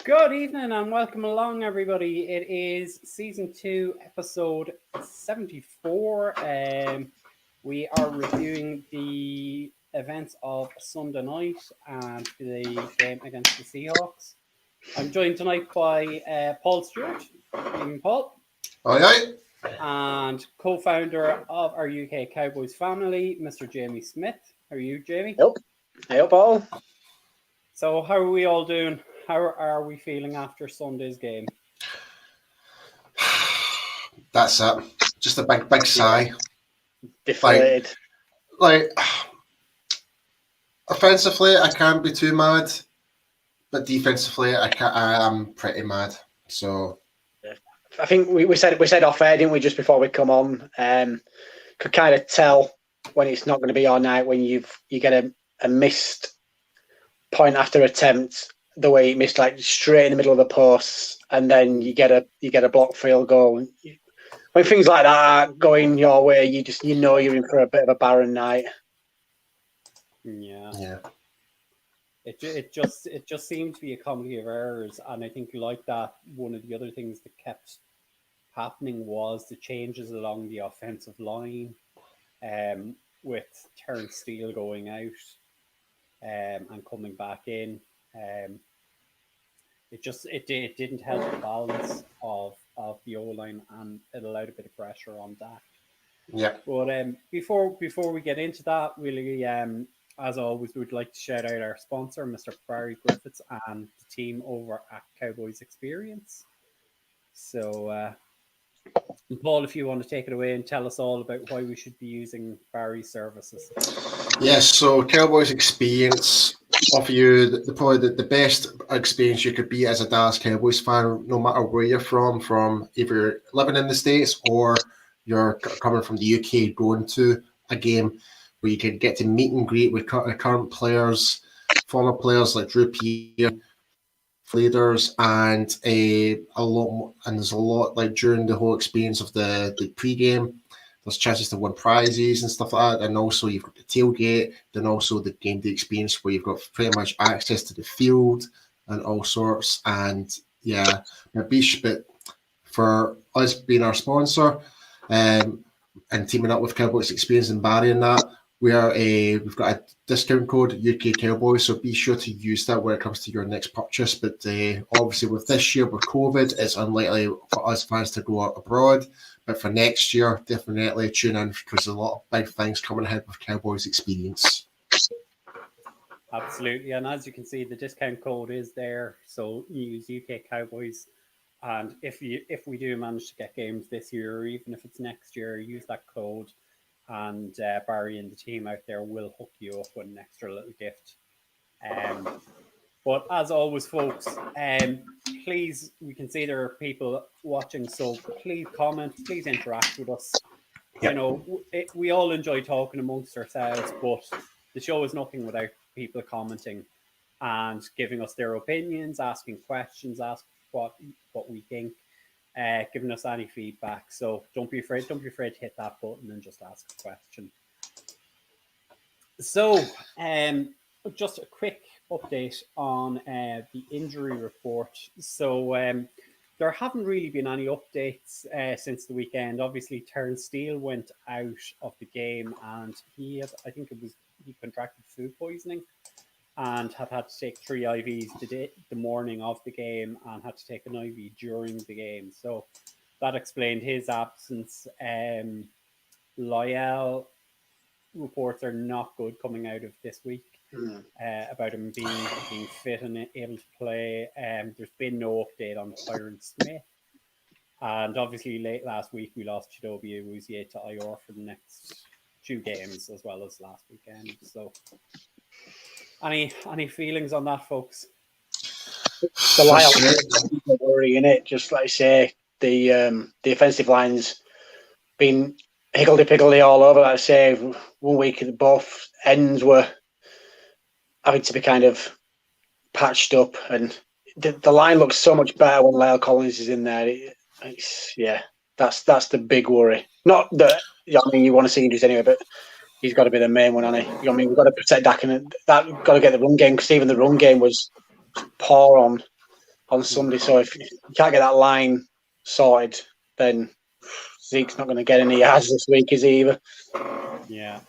Good evening and welcome along, everybody. It is season 2, episode 74. We are reviewing the events of Sunday night and the game against the Seahawks. I'm joined tonight by Paul Stewart. Good evening, Paul. Aye. And co-founder of our UK Cowboys family, Mr. Jamie Smith. How are you, Jamie? Yep. Hey, Paul. So, how are we all doing? How are we feeling after Sunday's game? That's it. Just a big sigh. Deflated. Like, offensively, I can't be too mad, but defensively, I am pretty mad. So, I think we said off air, didn't we, just before we come on? Could kind of tell when it's not going to be our night when you get a missed point after attempt. The way he missed, like straight in the middle of the post, and then you get a blocked field goal. When things like that are going your way, you know you're in for a bit of a barren night. Yeah. It just seemed to be a comedy of errors, and I think like that, one of the other things that kept happening was the changes along the offensive line, with Terrence Steele going out, and coming back in. It didn't help the balance of the OLine, and it allowed a bit of pressure on Dak. Yeah. But before we get into that, really, as always, we would like to shout out our sponsor, Mr. Barry Griffiths, and the team over at Cowboys Experience. So, Paul, if you want to take it away and tell us all about why we should be using Barry's services. Yes, so Cowboys Experience offer you probably the best experience you could be as a Dallas Cowboys fan, no matter where you're from either living in the States or you're coming from the UK going to a game where you can get to meet and greet with current players, former players like Drew Pearce, leaders, and a lot more, and there's a lot like during the whole experience of the pre-game. There's chances to win prizes and stuff like that, and also you've got the tailgate, then also the game day experience where you've got pretty much access to the field and all sorts. And yeah, but for us being our sponsor, and teaming up with Cowboys Experience and Barry and that, we've got a discount code UK Cowboys, so be sure to use that when it comes to your next purchase. But obviously with this year with COVID, it's unlikely for us fans to go out abroad. But for next year, definitely tune in because there's a lot of big things coming ahead with Cowboys Experience. Absolutely, and as you can see, the discount code is there. So use UK Cowboys, and if we do manage to get games this year, or even if it's next year, use that code, and Barry and the team out there will hook you up with an extra little gift. But as always, folks, please, we can see there are people watching, so please comment, please interact with us. Yep. You know, we all enjoy talking amongst ourselves, but the show is nothing without people commenting and giving us their opinions, asking questions, ask what we think, giving us any feedback. So don't be afraid to hit that button and just ask a question. So, just a quick update on the injury report. So there haven't really been any updates since the weekend. Obviously, Terrence Steele went out of the game, and he contracted food poisoning and had to take 3 IVs the morning of the game, and had to take an IV during the game. So that explained his absence. Lyell reports are not good coming out of this week about him being fit and able to play. There's been no update on Tyron Smith. And obviously late last week we lost Chidobe Awuzie to IR for the next 2 games as well as last weekend. So any feelings on that, folks? The Lyell worry in it, just like I say, the offensive line's been higgledy-piggledy all over. Like I say, 1 week both ends were having to be kind of patched up, and the line looks so much better when Lyle Collins is in there. That's the big worry. Not that you want to see injuries anyway, but he's got to be the main one, hasn't he? We've got to protect Dak, and that got to get the run game, because even the run game was poor on on Sunday. So if you can't get that line sorted, then Zeke's not going to get any yards this week, is he either? Yeah.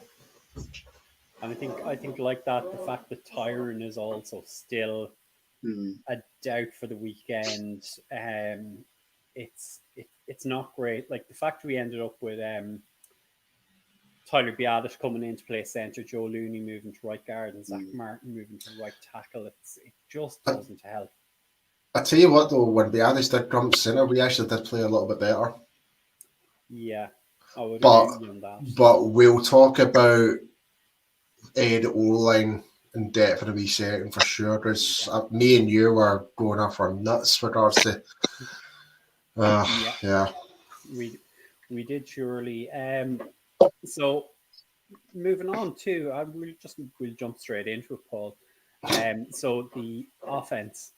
And I think like that, the fact that Tyron is also still a doubt for the weekend, it's not great. Like the fact we ended up with Tyler Biadasz coming in to play centre, Joe Looney moving to right guard, and Zach Martin moving to right tackle. It just doesn't help. I tell you what, though, when Biadasz did come centre, we actually did play a little bit better. Yeah, I would but agree on that. But we'll talk about the O-line in depth in a wee second for sure, because me and you were going off our nuts with regards to. Yeah, we did surely. So moving on to, we'll jump straight into it, Paul. So the offense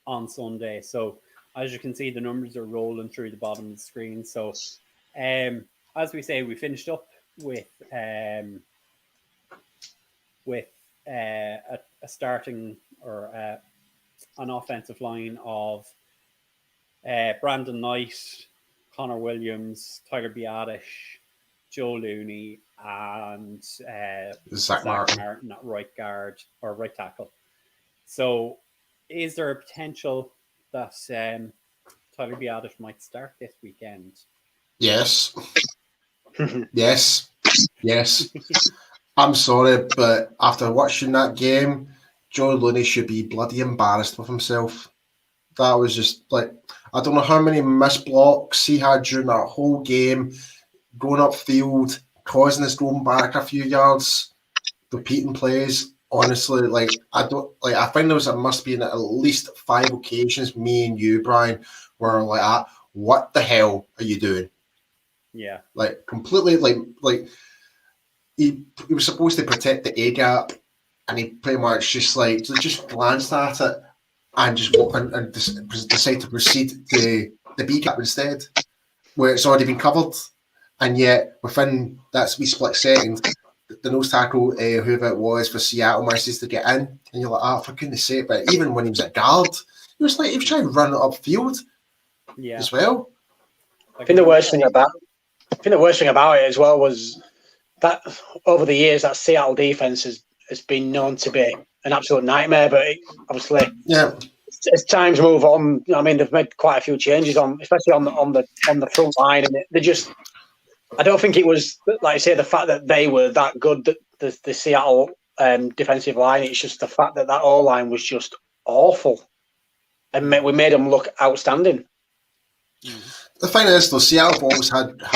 on Sunday. So as you can see, the numbers are rolling through the bottom of the screen. So as we say, we finished up with a starting or an offensive line of Brandon Knight, Connor Williams, Tyler Biadasz, Joe Looney, and Zach Martin at right guard or right tackle. So, is there a potential that Tyler Biadasz might start this weekend? Yes. yes. I'm sorry, but after watching that game, Joe Looney should be bloody embarrassed with himself. That was just like, I don't know how many missed blocks he had during that whole game, going upfield, causing us going back a few yards, repeating plays. Honestly, I think there must be at least 5 occasions, me and you, Brian, were like, what the hell are you doing? Yeah. Like, completely, like he was supposed to protect the A gap, and he pretty much just glanced at it and just and decided to proceed to the B gap instead, where it's already been covered. And yet, within that wee split second, the nose tackle, whoever it was for Seattle, manages to get in, and you're like, for goodness sake. But even when he was at guard, he was trying to run it upfield as well. I think the worst thing about it as well was that over the years, that Seattle defense has been known to be an absolute nightmare. But obviously, as times move on, I mean, they've made quite a few changes especially on the front line, and they just. I don't think it was, like I say, the fact that they were that good, the Seattle defensive line. It's just the fact that O-line was just awful, and we made them look outstanding. The thing is, though, Seattle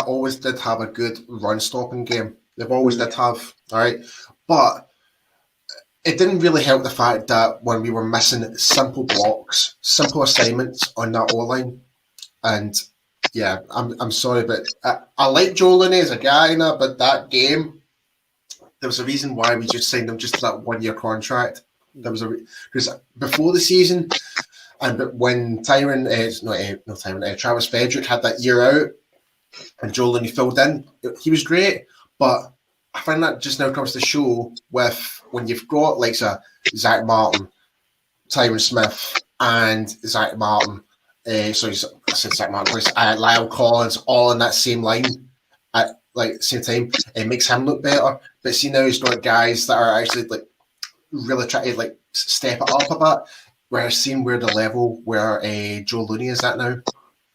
always did have a good run stopping game. They've always did have, all right, but it didn't really help the fact that when we were missing simple blocks, simple assignments on that O-line, and. Yeah, I'm sorry, but I like Joe Looney as a guy now, but that game, there was a reason why we just signed him just to that 1-year contract. There was because before the season, and when Travis Frederick had that year out, and Joe Looney filled in, he was great. But I find that just now comes to show with when you've got like Zach Martin, Tyron Smith, and Zach Martin. Lyle Collins, all in that same line at same time. It makes him look better. But see now he's got guys that are actually really trying to step it up a bit. We're seeing where the level where Joe Looney is at now,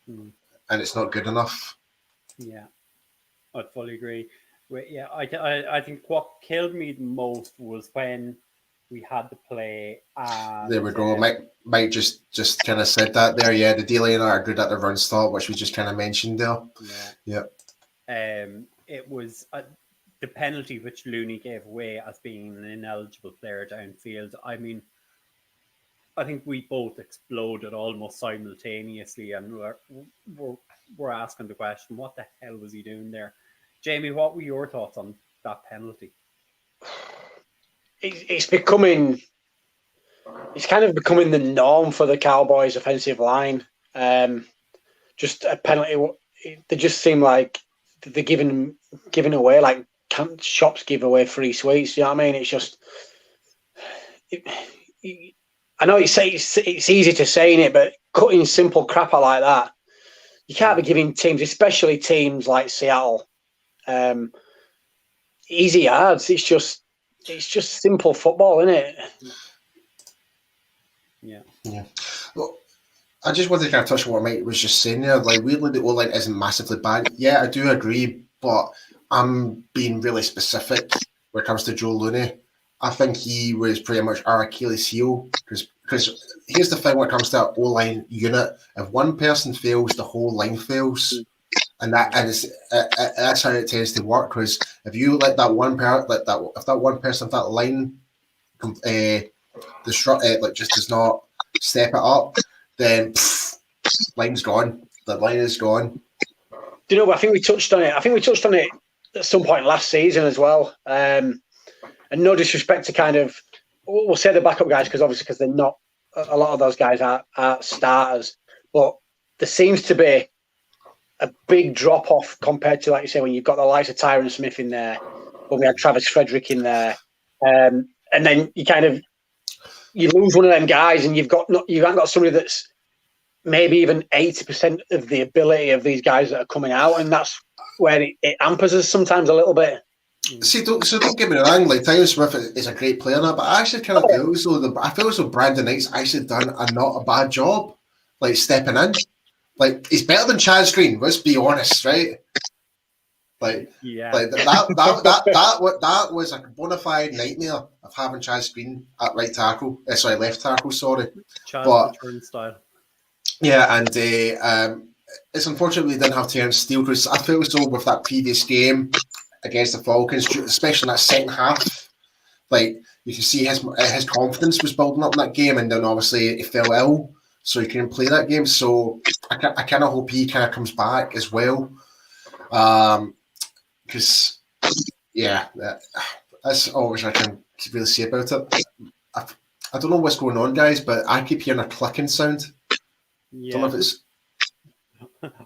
and it's not good enough. Yeah, I fully agree. Yeah, I think what killed me the most was when we had to play. There we go. Mike just kind of said that there. Yeah, the D-line are good at the run stop, which we just kind of mentioned there. Yeah. It was the penalty which Looney gave away as being an ineligible player downfield. I mean, I think we both exploded almost simultaneously, and we're asking the question, what the hell was he doing there? Jamie, what were your thoughts on that penalty? It's kind of becoming the norm for the Cowboys offensive line. Just a penalty. They just seem like they're giving away, like shops give away free sweets. You know what I mean? It's just I know it's easy to say in it, but cutting simple crap out like that, you can't be giving teams, especially teams like Seattle, easy yards. It's just simple football, isn't it? Yeah. Well, I just wanted to kind of touch on what Mike was just saying there. Like, weirdly, the O-line isn't massively bad. Yeah, I do agree, but I'm being really specific when it comes to Joe Looney. I think he was pretty much our Achilles heel because here's the thing when it comes to an O-line unit: if one person fails, the whole line fails, and that's how it tends to work. Because if you let that one if that one person of that line just does not step it up, then line's gone. The line is gone. Do you know? I think we touched on it. At some point last season as well. And no disrespect to kind of, we'll say the backup guys because they're not. A lot of those guys are starters, but there seems to be a big drop off compared to, like you say, when you've got the likes of Tyron Smith in there, when we had Travis Frederick in there, and then you lose one of them guys, and you haven't got somebody that's maybe even 80% of the ability of these guys that are coming out, and that's where it hampers us sometimes a little bit. See, don't get me wrong. Like, Tyron Smith is a great player now, but I actually kind of feel as though Brandon Knight's actually done not a bad job, like stepping in. Like, he's better than Chaz Green. Let's be honest, right? Like, like that was a bona fide nightmare of having Chaz Green at left tackle. Sorry, Chaz but the turnstile. Yeah, and it's unfortunate we didn't have Terrence Steele because I feel as though with that previous game against the Falcons, especially in that second half, like you can see his confidence was building up in that game, and then obviously he fell ill, so he couldn't play that game. So I kind of hope he kind of comes back as well, because that's all which I can really say about it. I don't know what's going on, guys, but I keep hearing a clicking sound. Yeah. Don't know if it's...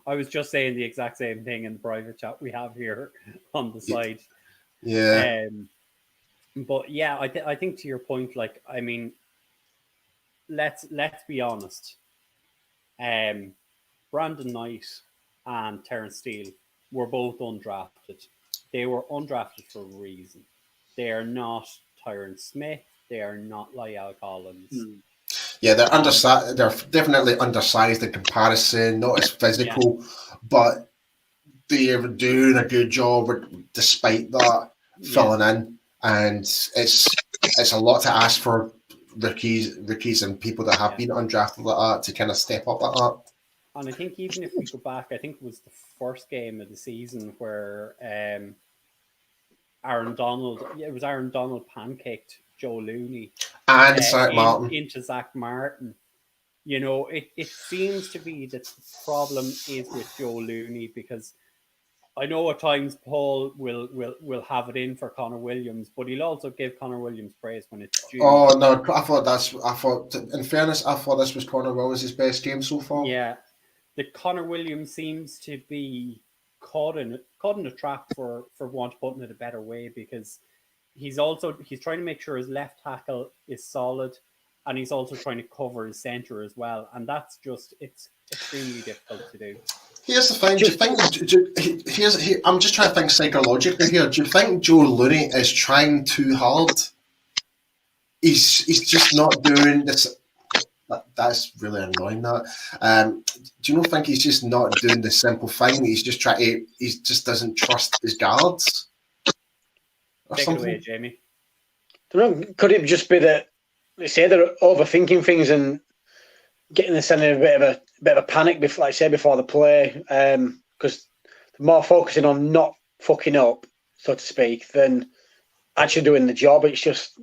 I was just saying the exact same thing in the private chat we have here on the side. Yeah. But yeah, I think to your point, like, I mean, let's be honest. Brandon Knight and Terrence Steele were both undrafted. They were undrafted for a reason. They are not Tyron Smith. They are not Lyle Collins. Yeah, they're undersized. They're definitely undersized in comparison, not as physical, but they're doing a good job despite that filling in. And it's a lot to ask for rookies and people that have been undrafted like that to kind of step up like that. And I think even if we go back, I think it was the first game of the season where Aaron Donald pancaked Joe Looney and Zach Martin into Zach Martin. You know, it seems to be that the problem is with Joe Looney, because I know at times Paul will have it in for Connor Williams, but he'll also give Connor Williams praise when it's due. Oh no, in fairness, I thought this was Connor Williams' best game so far. Yeah. The Connor Williams seems to be caught in a trap, for want of putting it a better way, because he's trying to make sure his left tackle is solid, and he's also trying to cover his center as well, and that's just, it's extremely difficult to do. Here's the thing. I'm just trying to think psychologically here. Do you think Joe Looney is trying too hard? He's just not doing this. That's really annoying. That. Do you not think he's just not doing the simple thing? He just doesn't trust his guards. Take it away, Jamie. Could it just be that they say they're overthinking things and getting the center a bit of a panic before, like I say, before the play, because they're more focusing on not fucking up, so to speak, than actually doing the job. It's just,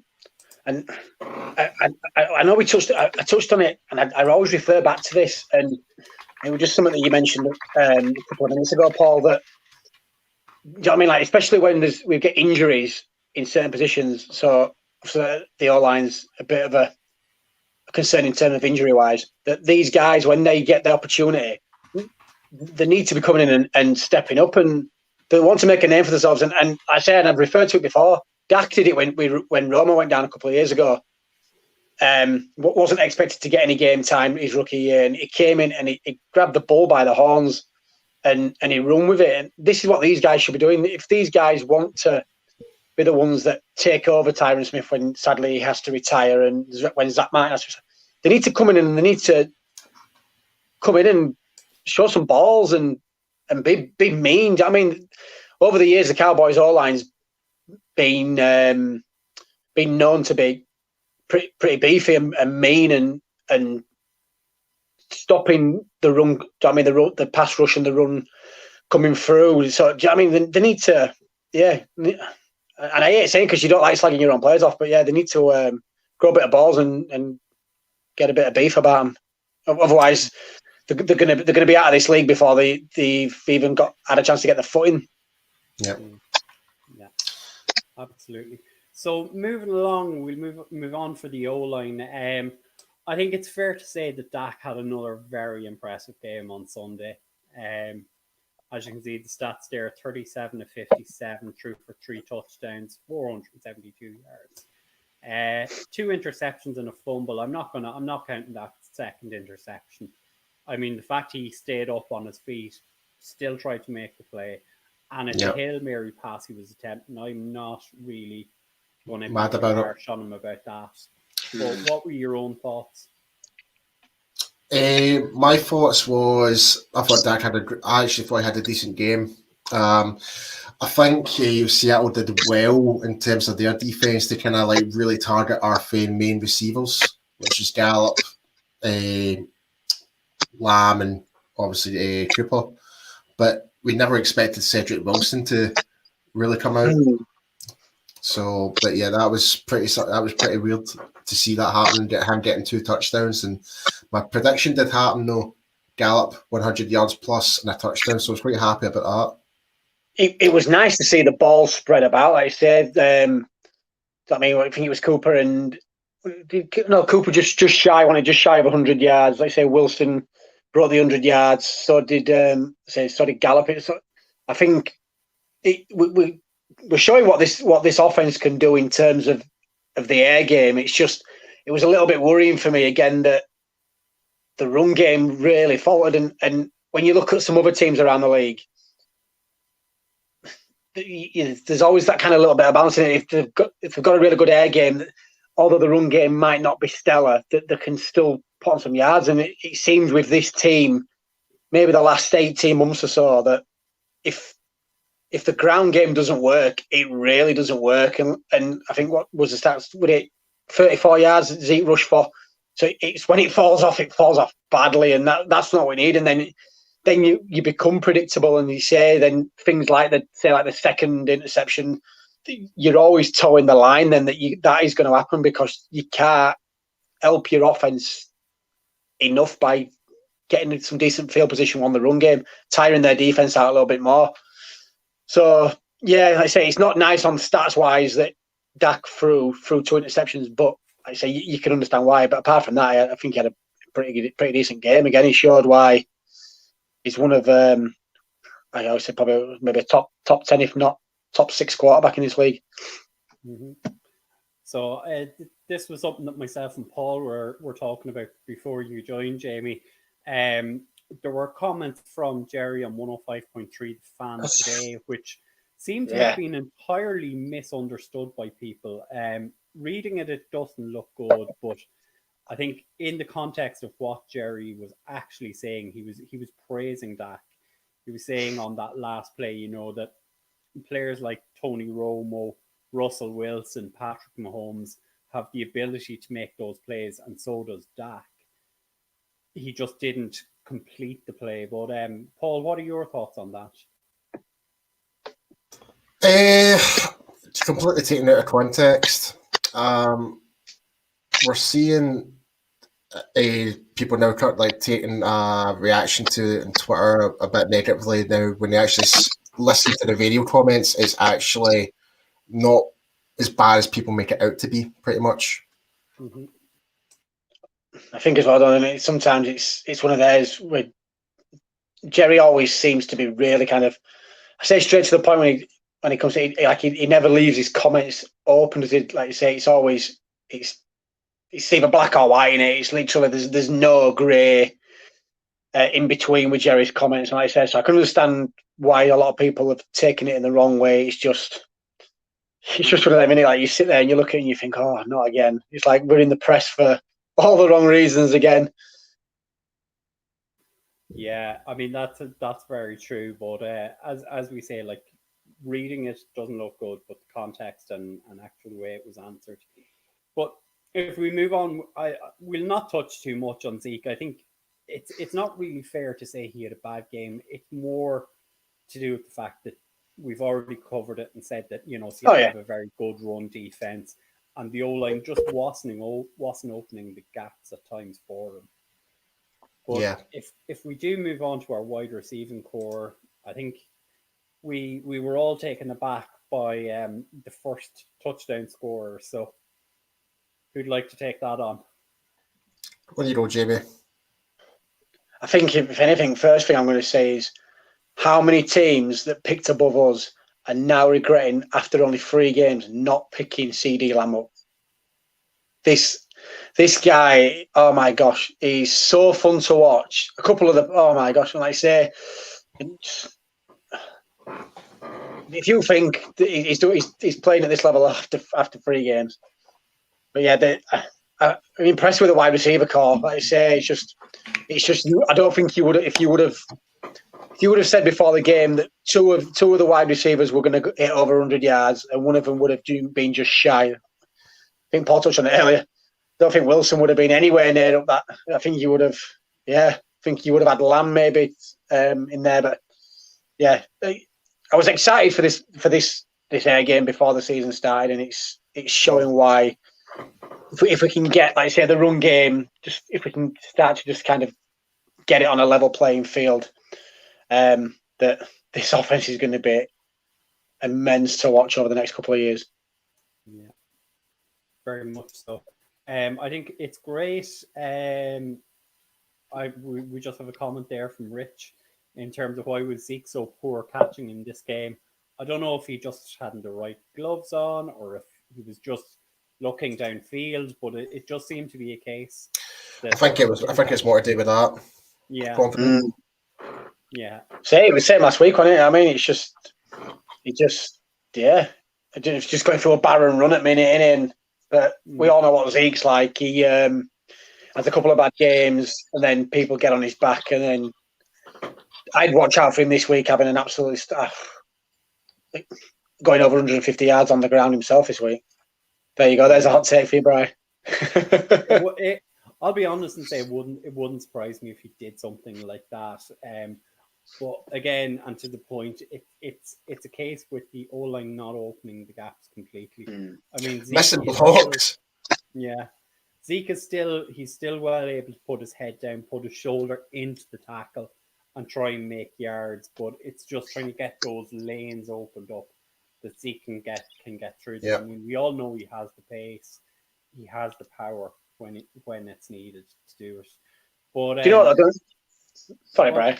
and I know I touched on it, and I always refer back to this, and it was just something that you mentioned a couple of minutes ago, Paul. That, do you know what I mean? Like, especially when we get injuries in certain positions, so the O-line's a bit of a concern in terms of injury-wise, that these guys, when they get the opportunity, they need to be coming in and stepping up, and they want to make a name for themselves. And I said, and I've referred to it before, Dak did it when Roma went down a couple of years ago. Wasn't expected to get any game time his rookie year, and he came in and he grabbed the bull by the horns and he run with it. And this is what these guys should be doing. If these guys want to be the ones that take over Tyron Smith when sadly he has to retire, and when Zach Martin has to retire, they need to come in and they need to come in and show some balls and be mean. I mean, over the years, the Cowboys OLine's been known to be pretty beefy and mean and stopping the run. I mean, the pass rush and the run coming through. So I mean, they need to, yeah. And I hate saying because you don't like slagging your own players off, but yeah, they need to grow a bit of balls and get a bit of beef about them. Otherwise, they're gonna be out of this league before they've even had a chance to get their foot in. Yeah, absolutely. So moving along, we'll move on for the O-line. I think it's fair to say that Dak had another very impressive game on Sunday. As you can see, the stats there: 37 of 57, threw for 3 touchdowns, 472 yards, 2 interceptions and a fumble. I'm not counting that second interception. I mean, the fact he stayed up on his feet, still tried to make the play, and it's a Hail Mary pass he was attempting. I'm not really going to be harsh on him about that. But what were your own thoughts? My thoughts was I actually thought he had a decent game. I think Seattle did well in terms of their defense to kind of like really target our main receivers, which is Gallup, Lamb, and obviously Cooper. But we never expected Cedric Wilson to really come out. So, but yeah, that was pretty weird to see that happen. Him getting 2 touchdowns, and my prediction did happen though. Gallup 100 yards plus and a touchdown, so I was pretty happy about that. It was nice to see the ball spread about. Like I said, I mean, I think it was Cooper and Cooper just shy of 100 yards. Like I say, Wilson brought the 100 yards. So did Gallup. So I think we're showing what this offense can do in terms of the air game. It was a little bit worrying for me again that the run game really faltered. And when you look at some other teams around the league, there's always that kind of little bit of balance in it. If they've got a really good air game, although the run game might not be stellar, that they can still put on some yards. And it seems with this team, maybe the last 18 months or so, that if the ground game doesn't work, it really doesn't work. And I think what was the stats? With it, 34 yards Zeke rushed for. So it's when it falls off badly, and that's not what we need. And then you become predictable, and you say then things like the second interception, you're always towing the line. Then that is going to happen because you can't help your offense enough by getting some decent field position on the run game, tiring their defense out a little bit more. So yeah, like I say, it's not nice on stats wise that Dak threw 2 interceptions, but like I say you can understand why. But apart from that, I think he had a pretty decent game. Again, he showed why he's one of I always say probably maybe a top 10, if not top 6 quarterback in this league. Mm-hmm. So this was something that myself and Paul were talking about before you joined, Jamie. There were comments from Jerry on 105.3 The Fan today, which seemed to have been entirely misunderstood by people. Reading it doesn't look good, but I think in the context of what Jerry was actually saying, he was praising Dak. He was saying on that last play, that players like Tony Romo, Russell Wilson, Patrick Mahomes have the ability to make those plays, and so does Dak. He just didn't complete the play. But Paul, what are your thoughts on that? Completely taken out of context. We're seeing people now like taking reaction to it on Twitter a bit negatively now. When they actually listen to the video comments, it's actually not as bad as people make it out to be, pretty much. Mm-hmm. I think as well, and sometimes it's one of those where Jerry always seems to be really kind of, I say straight to the point when he comes to he never leaves his comments open. As it, like you say, it's it's either black or white in it. It's literally there's no grey in between with Jerry's comments, like I said. So I can understand why a lot of people have taken it in the wrong way. It's just one of them, innit? Like you sit there and you look at it and you think, oh, not again. It's like we're in the press for all the wrong reasons again. Yeah, I mean that's very true. But as we say, like reading it doesn't look good, but the context and actual way it was answered. But if we move on, I will not touch too much on Zeke. I think it's not really fair to say he had a bad game. It's more to do with the fact that we've already covered it and said that Seattle have a very good run defense, and the O-line just wasn't opening the gaps at times for him. But if we do move on to our wide receiving core, I think we were all taken aback by the first touchdown scorer. So who'd like to take that on? What do you go, Jamie? I think if anything, first thing I'm going to say is how many teams that picked above us are now regretting after only 3 games not picking CD Lamb up. This guy, oh my gosh, he's so fun to watch. A couple of the, oh my gosh, and like I say, if you think that he's playing at this level after 3 games, but yeah, I'm impressed with the wide receiver core. Like I say, it's just. I don't think you would if you would have said before the game that two of the wide receivers were going to hit over 100 yards and one of them would have been just shy. I think Paul touched on it earlier. I don't think Wilson would have been anywhere near up that. I think you would have. Yeah, I think you would have had Lamb maybe in there, but yeah, I was excited for this air game before the season started, and it's showing why. If we can get, like I say, the run game, just if we can start to just kind of get it on a level playing field, that this offense is going to be immense to watch over the next couple of years. Yeah, very much so. I think it's great. We just have a comment there from Rich in terms of why was Zeke so poor catching in this game. I don't know if he just hadn't the right gloves on or if he was just looking downfield, but it just seemed to be a case. I think it's more to do with that. Yeah. Yeah. It was same last week, wasn't it? I mean, it's just going through a barren run at minute in, but we all know what Zeke's like. He has a couple of bad games, and then people get on his back, and then I'd watch out for him this week having an absolute going over 150 yards on the ground himself this week. There you go. There's a hot take for you, Brian. I'll be honest and say it wouldn't surprise me if he did something like that. But again, and to the point, it's a case with the O-line not opening the gaps completely. I mean, missing blocks. Yeah, Zeke is still well able to put his head down, put his shoulder into the tackle, and try and make yards. But it's just trying to get those lanes opened up that Zeke can get through them. Yeah. I mean, we all know he has the pace, he has the power when it's needed to do it. But do you know what? Sorry, Brian.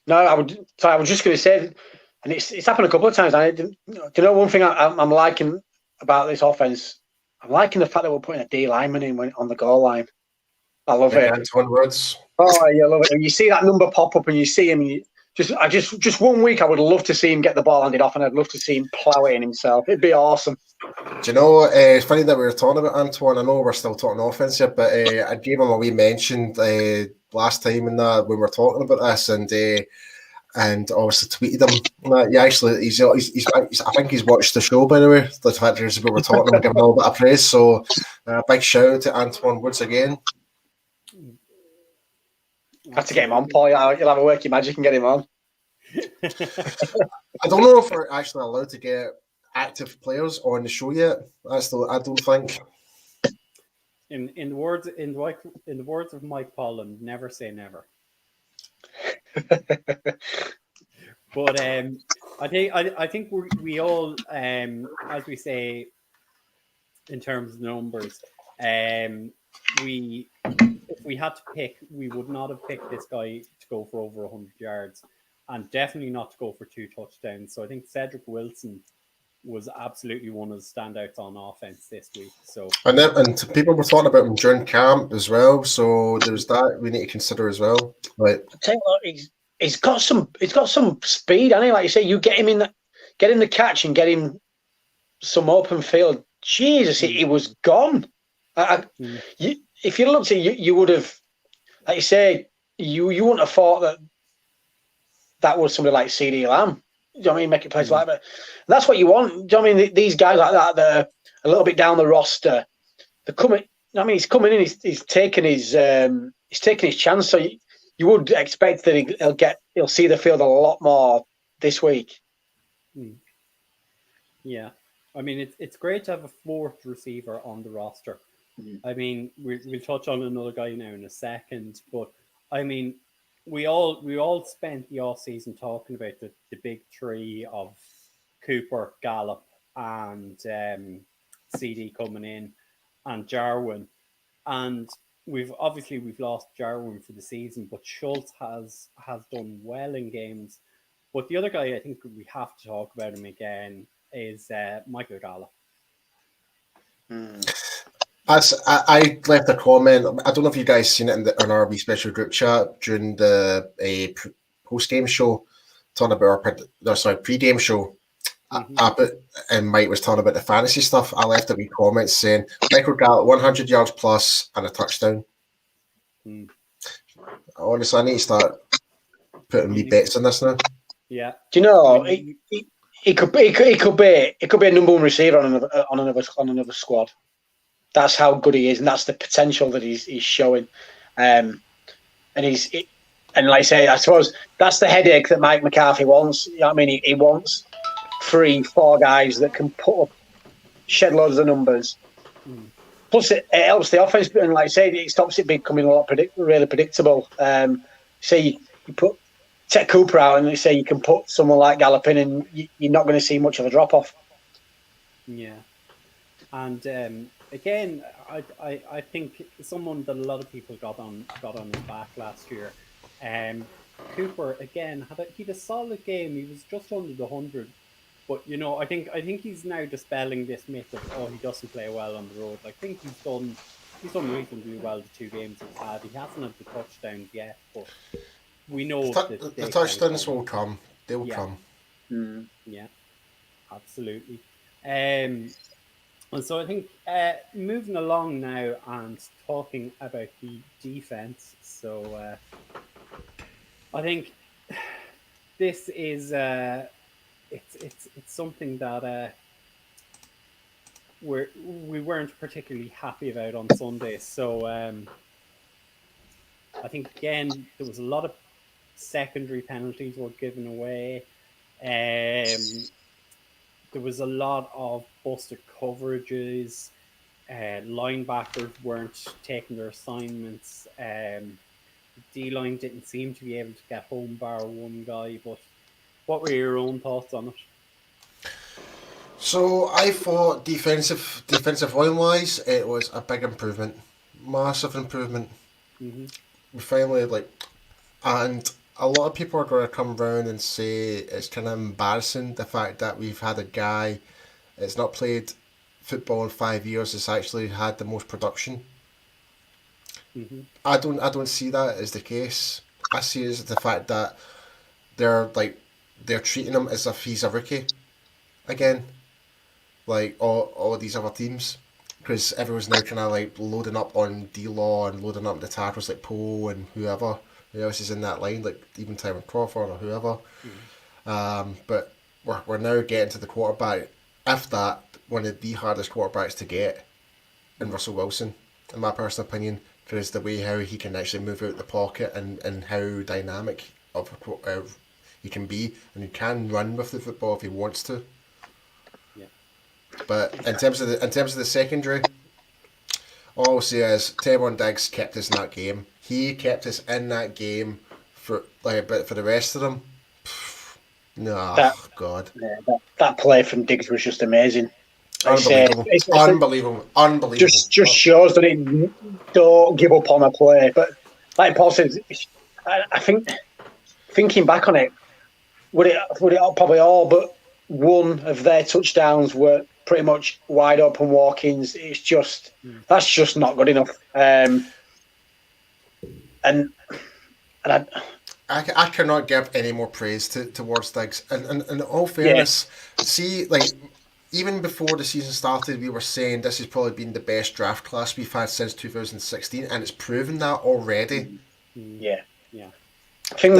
No, I was just going to say, and it's happened a couple of times. Do you know one thing I'm liking about this offense? I'm liking the fact that we're putting a D lineman in on the goal line. I love it. Antoine Woods. Oh, yeah, I love it. When you see that number pop up and you see him, just 1 week, I would love to see him get the ball handed off, and I'd love to see him plow it in himself. It'd be awesome. Do you know, it's funny that we were talking about Antoine. I know we're still talking offense here, but I gave him a wee mention last time when we were talking about this, and obviously tweeted him. Yeah, actually, he's I think he's watched the show, by the way. The fact is we were talking about giving a little bit of praise. So big shout out to Antoine Woods again. Have to get him on, Paul. You'll have a work your magic and get him on. I don't know if we're actually allowed to get active players on the show yet. I don't think. In the words of Mike Pollan, never say never. But I think we all as we say in terms of numbers, if we had to pick, we would not have picked this guy to go for over 100 yards, and definitely not to go for 2 touchdowns. So I think Cedric Wilson was absolutely one of the standouts on offense this week. So and people were talking about him during camp as well. So there's that we need to consider as well. Like, I tell you what, he's got some speed, hasn't he? Like you say, you get him in the catch and get him some open field. Jesus, he was gone. If you looked at it, you would have, like you say, you wouldn't have thought that was somebody like CD Lamb. Do you know what I mean? Make it plays like that. That's what you want. Do you know what I mean? These guys like that are a little bit down the roster. They're coming. I mean, he's coming in. He's taking his chance. So you would expect that he'll see the field a lot more this week. Yeah, I mean it's great to have a fourth receiver on the roster. I mean we'll touch on another guy now in a second, but I mean we all spent the off season talking about the big three of Cooper, Gallup, and CD coming in, and Jarwin, and we've lost Jarwin for the season, but Schultz has done well in games. But the other guy I think we have to talk about him again is Michael Gallup. As I left a comment, I don't know if you guys seen it in our wee special group chat during the post game show, talking about pre-game show. And Mike was talking about the fantasy stuff. I left a wee comment saying Michael Gallup 100 yards plus and a touchdown. Honestly, I need to start putting me bets on this now. Yeah. Do you know he could be a number one receiver on another squad. That's how good he is, and that's the potential that he's showing. And like I say, I suppose that's the headache that Mike McCarthy wants. You know what I mean? He wants 3-4 guys that can shed loads of numbers. Plus, it helps the offense, and like I say, it stops it becoming a lot really predictable. Say you take Cooper out, and you say you can put someone like Gallup in, and you're not going to see much of a drop off. Yeah, and again, I think someone that a lot of people got on his back last year. Cooper again he had a solid game. He was just under the 100, but I think he's now dispelling this myth of he doesn't play well on the road. I think he's done reasonably well the 2 games he's had. He hasn't had the touchdowns yet, but we know the touchdowns will come. They will come. Yeah, absolutely. And so I think moving along now and talking about the defense. So I think this is it's something that we weren't particularly happy about on Sunday. So I think again there was a lot of secondary penalties were given away. There was a lot of busted coverages. Linebackers weren't taking their assignments. D-line didn't seem to be able to get home bar one guy. But what were your own thoughts on it? So I thought defensive line wise, it was a big improvement, massive improvement. We finally and a lot of people are going to come around and say it's kind of embarrassing the fact that we've had a guy that's not played football in 5 years has actually had the most production. I don't see that as the case. I see it as the fact that they're treating him as if he's a rookie again, like all these other teams, because everyone's now kind of loading up on D-Law and loading up the tackles like Poe and whoever else is in that line, like even Tyron Crawford or whoever. But we're now getting to the quarterback, if that, one of the hardest quarterbacks to get, in Russell Wilson, in my personal opinion, because the way how he can actually move out the pocket and how dynamic he can be, and he can run with the football if he wants to. Yeah. But in terms of the secondary, all I'll say is Tevon Diggs kept us in that game. He kept us in that game for a bit. For the rest of them, God. Yeah, that play from Diggs was just amazing. Unbelievable. Just shows that it don't give up on a play. But like Paul says, I think thinking back on it, would it probably all but one of their touchdowns were pretty much wide open walk-ins. It's just that's just not good enough. And I cannot give any more praise towards Diggs. And in all fairness, see, like, even before the season started, we were saying this has probably been the best draft class we've had since 2016, and it's proven that already. Yeah. I think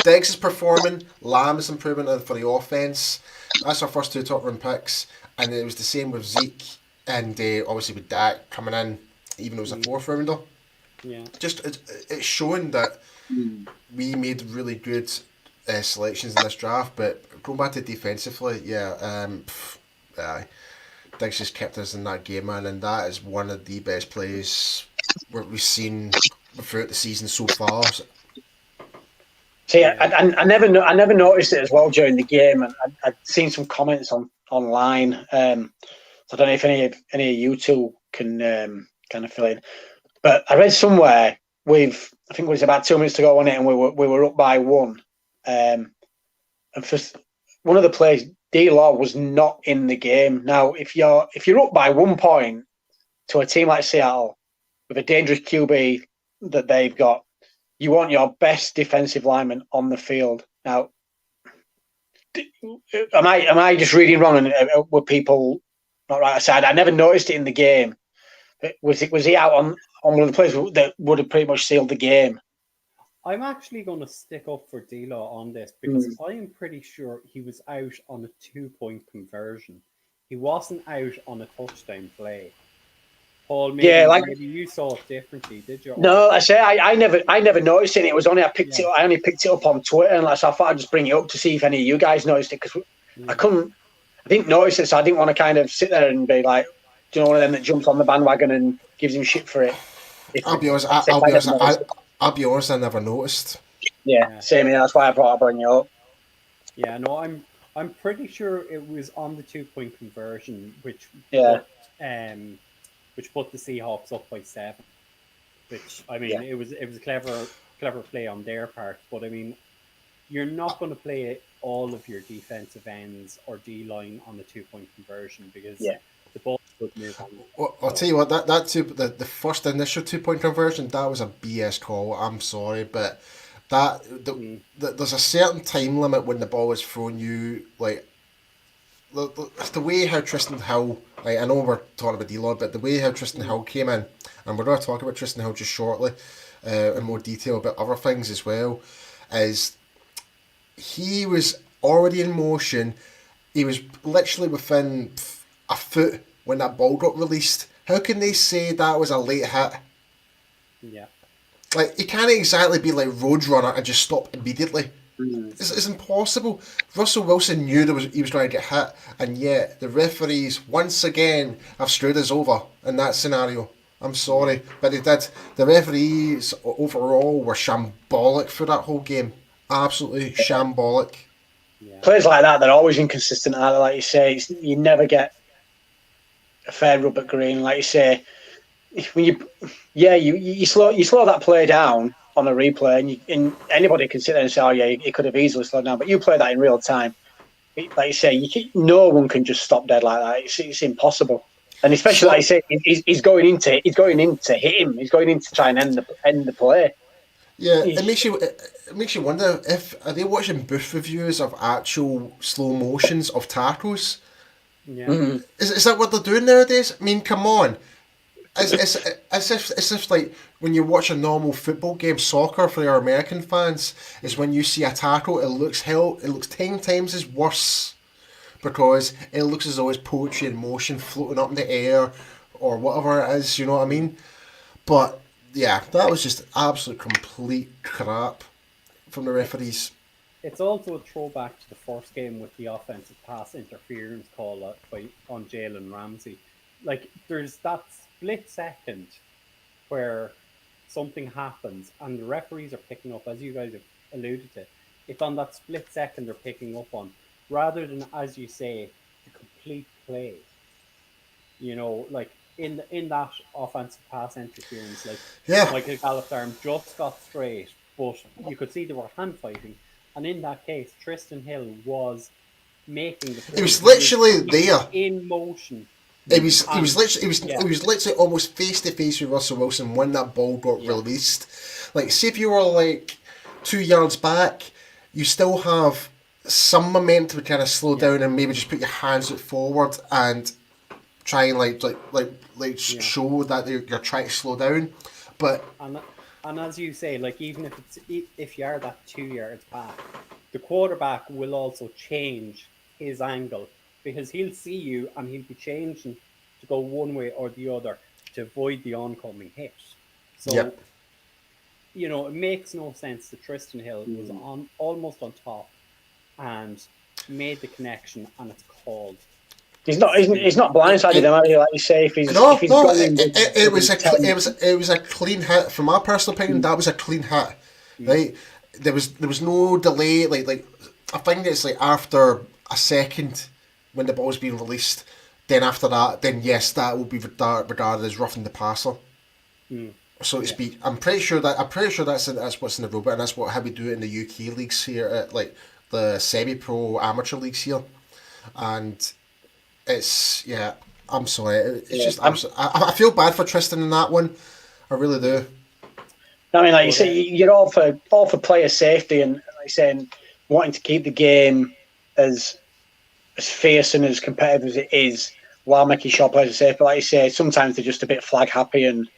Diggs is performing, Lamb is improving for the offense. That's our first 2 top round picks, and it was the same with Zeke, and obviously with Dak coming in, even though it was a 4th rounder. Yeah. Just it's showing that we made really good selections in this draft, but going back to defensively, Diggs just kept us in that game, man, and that is one of the best plays we've seen throughout the season so far. See, I never noticed it as well during the game, and I'd seen some comments online. So I don't know if any of you two can kind of fill in, but I read somewhere I think it was about 2 minutes to go on it, and we were up by 1, and for one of the plays, D-Law was not in the game. Now, if you're up by 1 point to a team like Seattle with a dangerous QB that they've got, you want your best defensive lineman on the field. Now, am I just reading wrong? And were people not right aside? I never noticed it in the game. Was he out on one of the plays that would have pretty much sealed the game? I'm actually going to stick up for D-Law on this because I am pretty sure he was out on a 2-point conversion. He wasn't out on a touchdown play. Paul, maybe you saw it differently, did you? No, I never noticed it. It was only I only picked it up on Twitter, and so I thought I'd just bring it up to see if any of you guys noticed it, because I didn't notice it, so I didn't want to kind of sit there and be like, do you know, one of them that jumps on the bandwagon and gives him shit for it. I'll be honest, I never noticed. Yeah, same here. That's why I brought bring it up. Yeah, no, I'm pretty sure it was on the 2-point conversion, which put the Seahawks up by 7. Which, I mean, it was a clever play on their part. But I mean, you're not going to play all of your defensive ends or D-line on the 2-point conversion because the ball would move on. Well, I'll tell you what, the first initial 2-point conversion, that was a BS call. I'm sorry, but there's a certain time limit when the ball is thrown you, like. The way how Tristan Hill, like, I know we're talking about D-Law, but the way how Tristan Hill came in, and we're going to talk about Tristan Hill just shortly, in more detail about other things as well, is he was already in motion. He was literally within a foot when that ball got released. How can they say that was a late hit? Yeah. Like, he can't exactly be like Roadrunner and just stop immediately. It's impossible. Russell Wilson knew he was going to get hit, and yet the referees once again have screwed us over in that scenario. I'm sorry, but they did. The referees overall were shambolic for that whole game. Absolutely shambolic. Yeah. Players like that, they're always inconsistent. Like you say, you never get a fair rub at green. Like you say, when you slow that play down on a replay, and anybody can sit there and say, "Oh yeah, he could have easily slowed down," but you play that in real time. Like you say, no one can just stop dead like that. It's impossible, and especially like you say, he's going in to hit him. He's going in to try and end the play. Yeah, it makes you wonder are they watching booth reviews of actual slow motions of tackles? Yeah, is that what they're doing nowadays? I mean, come on. It's if like when you watch a normal football game, soccer for our American fans, is when you see a tackle, it looks 10 times as worse because it looks as though it's poetry in motion floating up in the air or whatever it is, you know what I mean? But yeah, that was just absolute complete crap from the referees. It's also a throwback to the first game with the offensive pass interference call on Jalen Ramsey. Like, there's that split second where something happens and the referees are picking up, as you guys have alluded to. It's on that split second they're picking up on, rather than, as you say, the complete play. You know, like in that offensive pass interference, like Michael Gallup's arm just got straight, but you could see they were hand fighting. And in that case, Tristan Hill was making the play. It was literally there in motion. It was literally almost face to face with Russell Wilson when that ball got released. Like, see if you were like 2 yards back, you still have some momentum to kind of slow down and maybe just put your hands forward and try and show that you're trying to slow down. But and as you say, like, even if you are that 2 yards back, the quarterback will also change his angle, because he'll see you and he'll be changing to go one way or the other to avoid the oncoming hit. So, it makes no sense that Tristan Hill was almost on top and made the connection, and it's called. He's not blindsided him, like you say. It was a clean hit. From my personal opinion, that was a clean hit. Right? There was no delay. Like I think it's like after a second when the ball's being released, then after that, then yes, that will be regarded as roughing the passer, so to speak. I'm pretty sure that's what's in the rule book, and that's how we do it in the UK leagues here, at like the semi-pro amateur leagues here, and it's I'm sorry, it's just I feel bad for Tristan in that one, I really do. I mean, like you say, you're all for player safety, and like saying wanting to keep the game as fierce and as competitive as it is, while making sure players are safe. But like you say, sometimes they're just a bit flag happy, and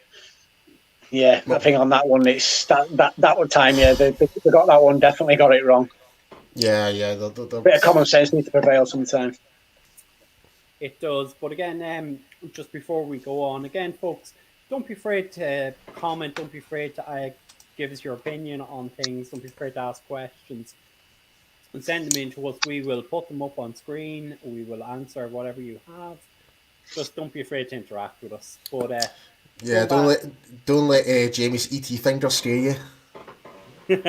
I think on that one, it's that one time, they got that one, definitely got it wrong. The bit of common sense needs to prevail sometimes. It does, but again, just before we go on, again, folks, don't be afraid to comment. Don't be afraid to give us your opinion on things. Don't be afraid to ask questions. And send them in to us. We will put them up on screen. We will answer whatever you have. Just don't be afraid to interact with us. But don't let Jamie's ET finger scare you.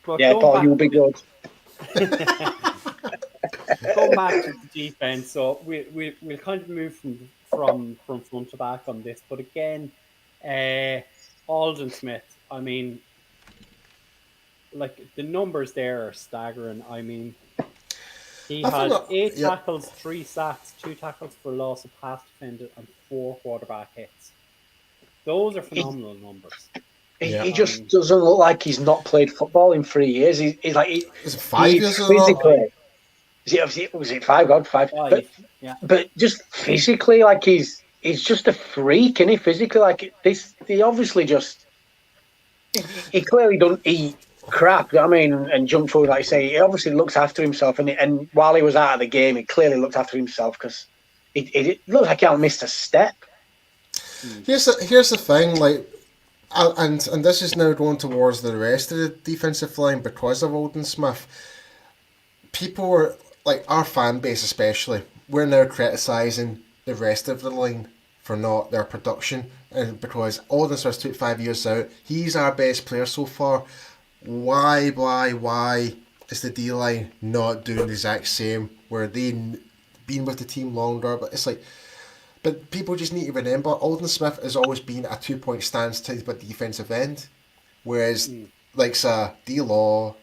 Paul, you'll be good. Go back to the defense. So we'll kind of move from front to back on this. But again, Aldon Smith. I mean, like, the numbers there are staggering. I mean, he had 8 tackles, 3 sacks, 2 tackles for loss of pass defended, and 4 quarterback hits. Those are phenomenal numbers. He just doesn't look like he's not played football in 3 years. He's like, is it 5 years physically? Was it 5? God, 5. But just physically, like, he's just a freak, isn't he? Physically, like this, he obviously just he clearly don't eat crap, I mean, and junk food, like I say. He obviously looks after himself, and while he was out of the game, he clearly looked after himself, because it looks like he hadn't missed a step. Here's the thing, like, and this is now going towards the rest of the defensive line because of Aldon Smith. People are, like, our fan base especially, we're now criticising the rest of the line for not their production, and because Aldon Smith took 5 years out, he's our best player so far. Why is the D-line not doing the exact same, where they been with the team longer? But it's like, but people just need to remember, Aldon Smith has always been a 2-point stance type of defensive end, whereas like D-Law,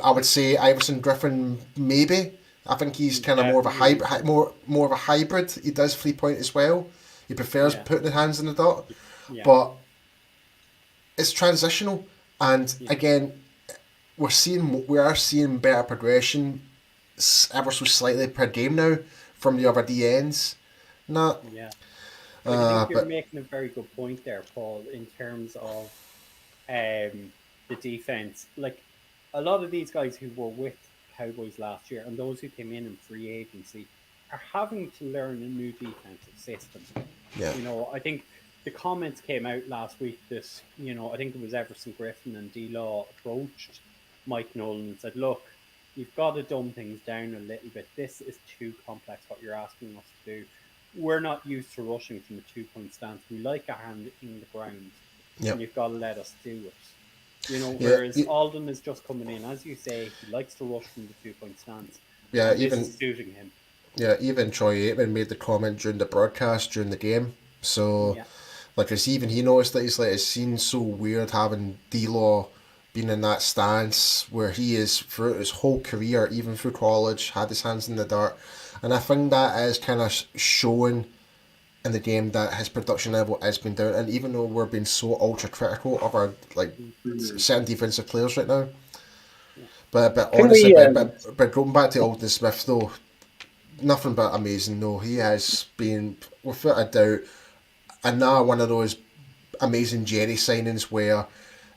I would say Iverson Griffin maybe. I think he's kind of more of a hybrid. More of a hybrid. He does 3-point as well. He prefers putting his hands in the dot, but it's transitional. And again, we are seeing better progression ever so slightly per game now from the other DNs. I think you're making a very good point there, Paul, in terms of the defense. Like, a lot of these guys who were with Cowboys last year and those who came in free agency are having to learn a new defensive system. I think the comments came out last week that, I think it was Everson Griffin and D-Law approached Mike Nolan and said, look, you've got to dumb things down a little bit. This is too complex, what you're asking us to do. We're not used to rushing from a 2-point stance. We like a hand in the ground, and you've got to let us do it. Whereas Aldon is just coming in, as you say, he likes to rush from the 2-point stance. Even this is suiting him. Even Troy Aikman made the comment during the broadcast, during the game. So, like, as even he noticed that, he's like, it seems so weird having D-Law been in that stance where he is throughout his whole career, even through college, had his hands in the dirt. And I think that is kind of showing in the game that his production level has been down. And even though we're being so ultra critical of our certain defensive players right now, but honestly, but going back to Alden Smith though, nothing but amazing. No, he has been without a doubt another one of those amazing Jerry signings where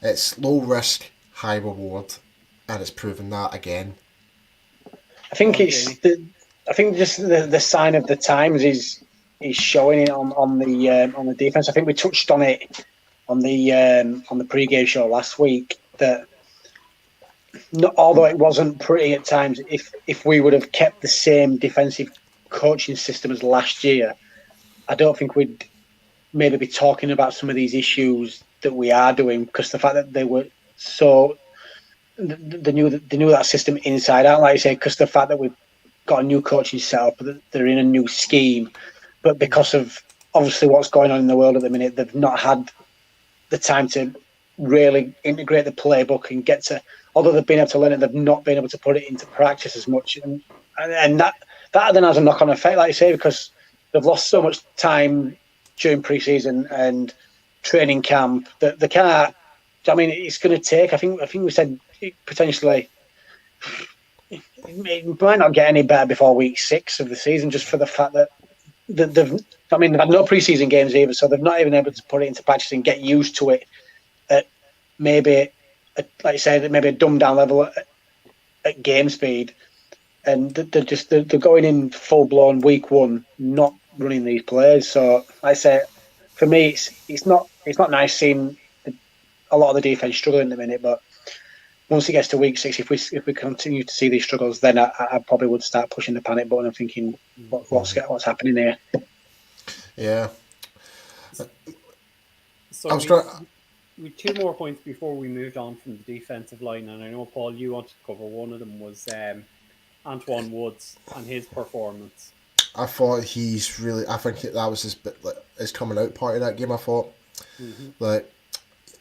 it's low risk, high reward, and it's proven that again. I think just the sign of the times is showing it on the defense. I think we touched on it on the pre-game show last week that although it wasn't pretty at times, if we would have kept the same defensive coaching system as last year, I don't think we'd maybe be talking about some of these issues that we are doing, because the fact that they were so they knew that system inside out, like you say, because the fact that we've got a new coaching setup, they're in a new scheme, but because of obviously what's going on in the world at the minute, they've not had the time to really integrate the playbook and get to, although they've been able to learn it, they've not been able to put it into practice as much, and that then has a knock-on effect, like you say, because they've lost so much time during pre-season and training camp that they can't. I mean, it's going to take. I think we said potentially it might not get any better before week 6 of the season, just for the fact that they've had no pre-season games either, so they've not even able to put it into practice and get used to it at maybe, like you said, maybe a dumbed down level at game speed, and they're going in full blown week 1, not running these plays. So, like I say, for me, it's not nice seeing a lot of the defense struggling at the minute. But once it gets to week 6, if we continue to see these struggles, then I probably would start pushing the panic button and thinking, what's happening here? Yeah. So we 2 more points before we moved on from the defensive line, and I know, Paul, you wanted to cover one of them, was Antoine Woods and his performance. I thought I think that was his coming out party of that game. I thought,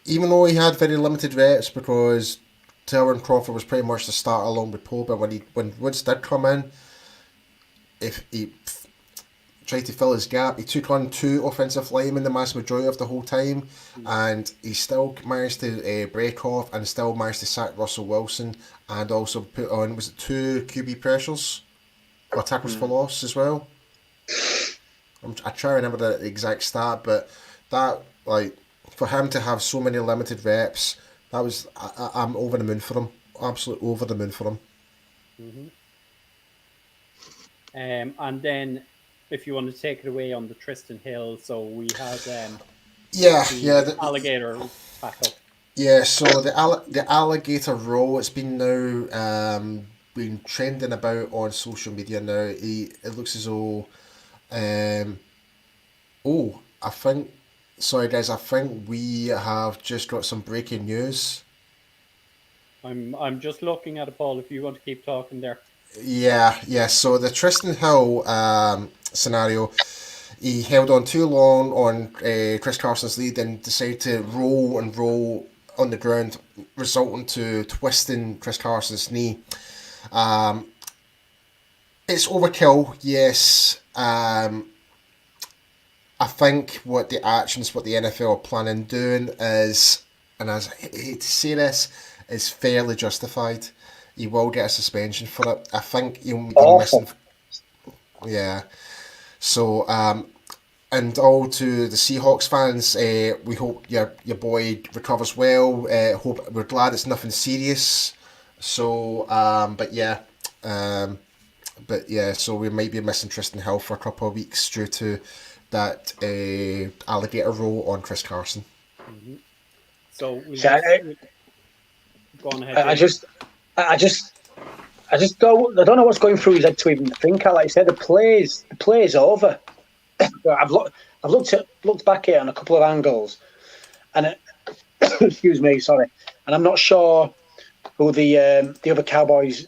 even though he had very limited reps because Terran Crawford was pretty much the starter along with Poe, but when Woods did come in, if he tried to fill his gap, he took on 2 offensive linemen the mass majority of the whole time, and he still managed to break off and still managed to sack Russell Wilson, and also put on 2 QB pressures or tackles for loss as well. I try to remember the exact stat, but that, like, for him to have so many limited reps, that was I'm over the moon for him. Absolutely over the moon for him. And then, if you want to take it away on the Tristan Hill, so we had the alligator tackle. Yeah, so the alligator roll, it's been now been trending about on social media now. It looks as though I think, sorry guys, I think we have just got some breaking news. I'm just looking at it, Paul, if you want to keep talking there. Yeah. So the Tristan Hill scenario, he held on too long on Chris Carson's lead and decided to roll on the ground, resulting to twisting Chris Carson's knee. It's overkill, yes. I think what the NFL are planning doing is, and I hate to say this, is fairly justified. He will get a suspension for it. I think he'll be missing. Yeah. So, and all to the Seahawks fans, we hope your boy recovers well. We're glad it's nothing serious. So, so we might be missing Tristan Hill for a couple of weeks due to that alligator roll on Chris Carson. So go on ahead. I don't know what's going through his head to even think. Like I said, the play's over. I've looked back here on a couple of angles, and excuse me, sorry, and I'm not sure who the other Cowboys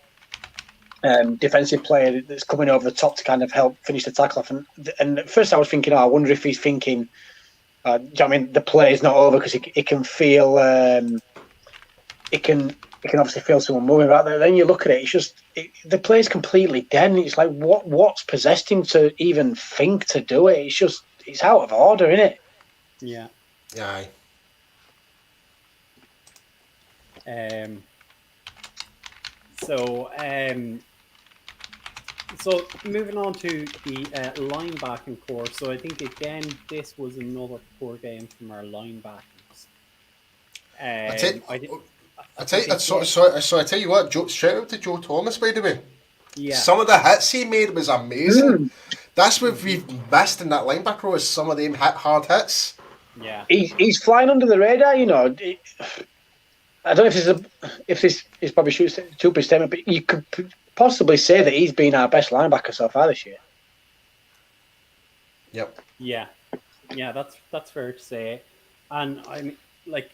defensive player that's coming over the top to kind of help finish the tackle off. And at first I was thinking, I wonder if he's thinking, the play is not over because he can feel it can obviously feel someone moving about there. Then you look at it, it's just the play's completely dead, and it's like what's possessed him to even think to do it? It's out of order, isn't it? Yeah. Aye. So moving on to the linebacking core. So I think again this was another poor game from our linebackers. I tell you what, shout out to Joe Thomas, by the way. Yeah. Some of the hits he made was amazing. That's what we've missed in that linebacker row, is some of them hard hits. Yeah. He's flying under the radar, you know. I don't know if this is probably too big statement, but you could possibly say that he's been our best linebacker so far this year. Yep. Yeah, that's fair to say, and I mean, like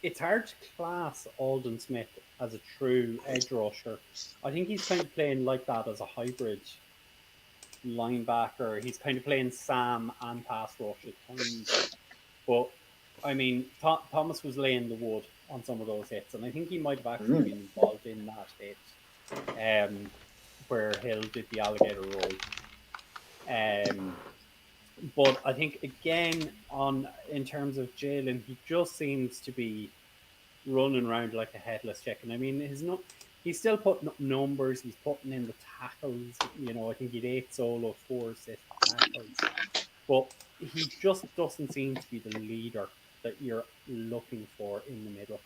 it's hard to class Alden Smith as a true edge rusher. I think he's kind of playing like that as a hybrid linebacker. He's kind of playing Sam and pass rush at times, but I mean, Thomas was laying the wood on some of those hits, and I think he might have actually been involved in that hit, where Hill did the alligator roll. But I think again in terms of Jalen, he just seems to be running around like a headless chicken. I mean, he's still putting up numbers. He's putting in the tackles. You know, I think he had 8 solo, 4 assist tackles. But he just doesn't seem to be the leader that you're looking for in the middle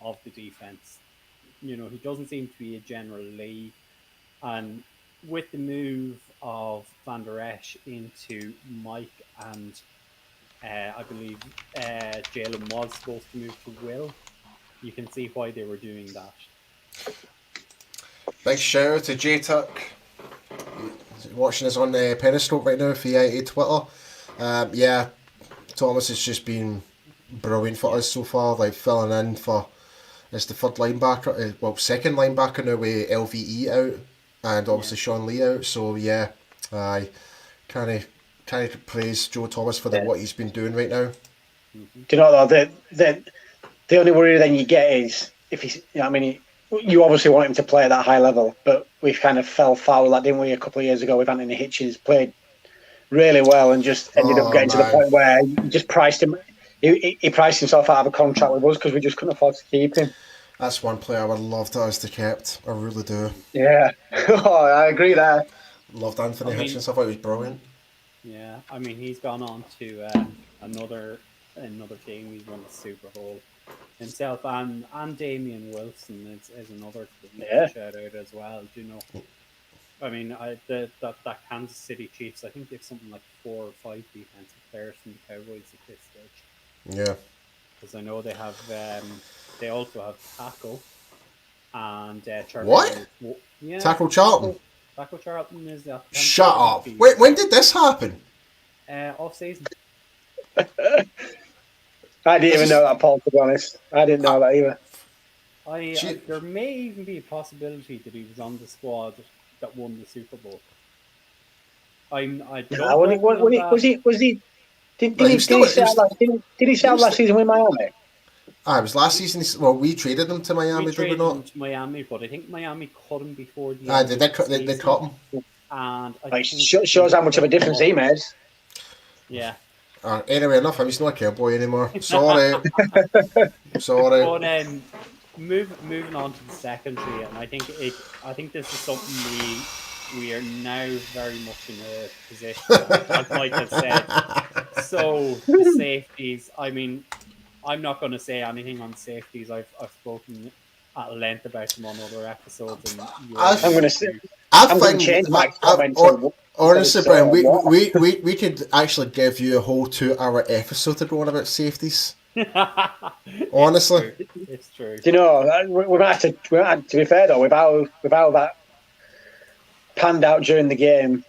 of the defense. You know, he doesn't seem to be a general lead. And with the move of Van Der Esch into Mike and I believe Jalen was supposed to move to Will, you can see why they were doing that. Big shout out to J-Tuck. Watching us on Periscope right now via Twitter. Yeah, Thomas has just been brilliant for us so far, like filling in for as the third linebacker, second linebacker now with LVE out and obviously Sean Lee out. So yeah, I can't praise Joe Thomas for what he's been doing right now. Do you know though, the only worry then you get is if he's, you know, I mean, you obviously want him to play at that high level, but we've kind of fell foul of that, didn't we, a couple of years ago with Anthony Hitchens? Played really well and just ended up getting to the point where you just priced him. He priced himself out of a contract with us because we just couldn't afford to keep him. That's one player I would love to have kept. I really do. Yeah, I agree there. Loved Anthony Hitchens. I thought he was brilliant. Yeah, I mean, he's gone on to another team. He's won the Super Bowl himself, and Damian Wilson is another shout out as well. Do you know? I mean, that Kansas City Chiefs, I think they have something like 4 or 5 defensive players from the Cowboys at this stage. Yeah. Because I know they have, they also have Tackle and Charlie. What? Yeah, Tackle Charlton. Tackle Charlton is that. Shut up! Wait, when did this happen? Off season. I didn't even know that, Paul. To be honest, I didn't know that either. There may even be a possibility that he was on the squad that won the Super Bowl. Did he start last season with Miami? It was last season. Well, we traded him to Miami, did we not? Him to Miami, but I think Miami cut him before the end they cut him. And shows how much of a difference he made. Yeah. Anyway, enough. I'm just not a Cowboy anymore. Sorry. Sorry. But moving on to the secondary, and I think this is something we are now very much in a position, as Mike has said. So the safeties, I mean, I'm not going to say anything on safeties. I've spoken at length about them on other episodes, and I'm going to say I'm going to change my comment. Honestly, Brian, we could actually give you a whole 2-hour episode to go on about safeties. Honestly, it's true. Do you know, we're going to have to be fair though, without that panned out during the game,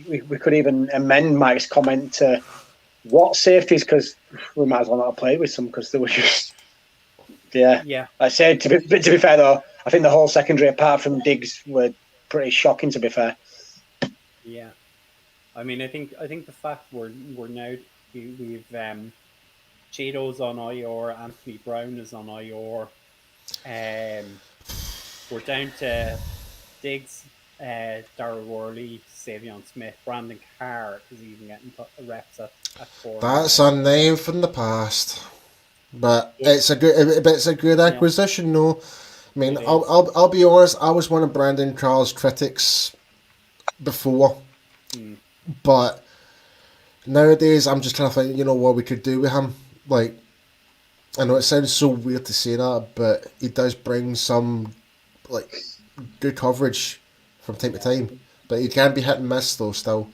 we could even amend Mike's comment to what safeties, because we might as well not have played with some because they were just yeah. I said to be fair though, I think the whole secondary apart from Diggs were pretty shocking, to be fair. Yeah, I mean, I think the fact we're now we've Cheeto's on IR, Anthony Brown is on IR. We're down to Diggs, Darren Waller, Savion Smith, Brandon Carr is even getting reps at corner. That's a name from the past, but Yeah. it's a good acquisition, though. I mean, I'll be honest. I was one of Brandon Carr's critics before, but nowadays I'm just trying to think, what we could do with him. Like, I know it sounds so weird to say that, but he does bring some like good coverage from time to time. But he can be hit and miss though. Still,